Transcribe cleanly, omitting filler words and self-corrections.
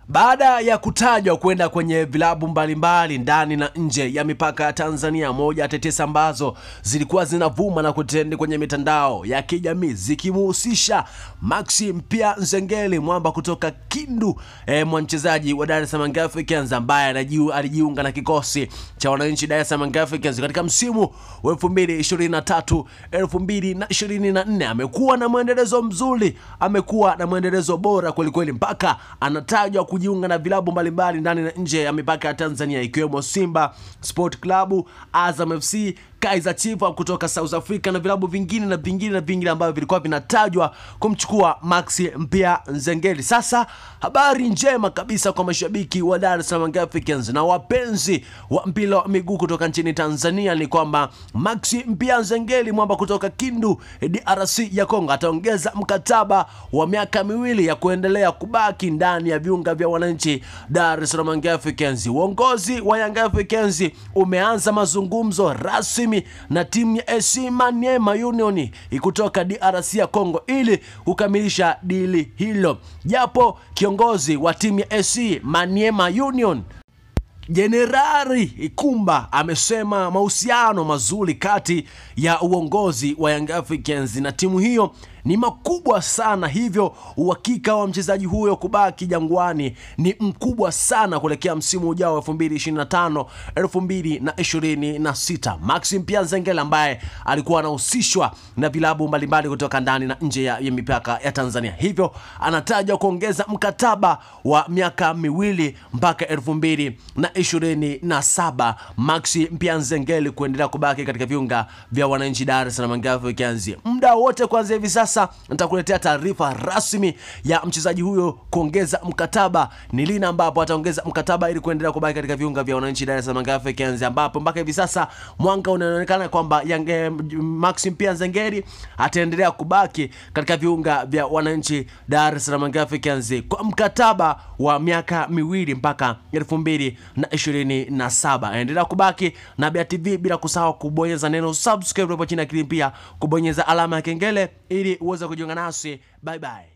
Baada ya kutajwa kwenda kwenye vilabu mbalimbali ndani na nje ya mipaka ya Tanzania, moja ya tetesi ambazo zilikuwa zinavuma na kutendi kwenye mitandao ya kijamii zikimuhusisha Maxi Mpia Nzengeli, mwamba kutoka Kindu, mchezaji wa Dar es Salaam Young Africans ambaye alijiunga na kikosi cha wananchi Dar es Salaam Young Africans katika msimu wa 2023-2024. Amekuwa na mwendelezo mzuri, amekuwa na mwendelezo bora kweli mpaka anatajwa kujiunga na vilabu mbalimbali ndani na nje ya mipaka ya Tanzania, ikiwemo Simba Sport Club, Azam FC, Kaizer Chiefs kutoka South Africa na vilabu vingine na vingine ambavyo vilikuwa vinatajwa kumchukua Maxi Mpia Nzengeli. Sasa habari njema kabisa kwa mashabiki wa Dar es Salaam Young Africans na wapenzi wa mpira wa miguu kutoka nchini Tanzania ni kwamba Maxi Mpia Nzengeli, mwamba kutoka Kindu DRC ya Kongo, ataongeza mkataba wa miaka 2 ya kuendelea kubaki ndani ya viunga vya wananchi Dar es Salaam Young Africans. Uongozi wa Young Africans umeanza mazungumzo rasmi na timu ya AC Maniema Union kutoka DRC ya Kongo ili kukamilisha dili hilo. Japo kiongozi wa timu ya AC Maniema Union Jenerali Ikumba amesema mahusiano mazuri kati ya uongozi wa Young Africans na timu hiyo ni makubwa sana, hivyo uhakika wa mchezaji huyo kubaki Jangwani ni mkubwa sana kuelekea msimu ujao 2025-2026. Maxi Mpia Nzengeli ambaye alikuwa anahusishwa na vilabu mbalimbali kutoka ndani na nje ya mipaka ya Tanzania, hivyo anatajwa kuongeza mkataba wa miaka 2 mpaka 2027. Maxi Mpia Nzengeli kuendelea kubaki katika viunga vya wananchi Dar es Salaam Young Africans. Muda wote kuanzia hivi sasa nitakuletea taarifa rasmi ya mchezaji huyo kuongeza mkataba, ni lini ambapo ataongeza mkataba ili kuendelea kubaki katika viunga vya wananchi Dar es Salaam Young Africans, ambapo mpaka hivi sasa mwanga unaonekana kwamba Maxi Mpia Nzengeli ataendelea kubaki katika viunga vya wananchi Dar es Salaam Young Africans kwa mkataba wa miaka 2 mpaka 2027. Endelea kubaki na Bia TV bila kusahau kubonyeza neno subscribe hapo chini, lakini pia kubonyeza alama ya kengele ili uweze kujiunga nasi. Bye bye.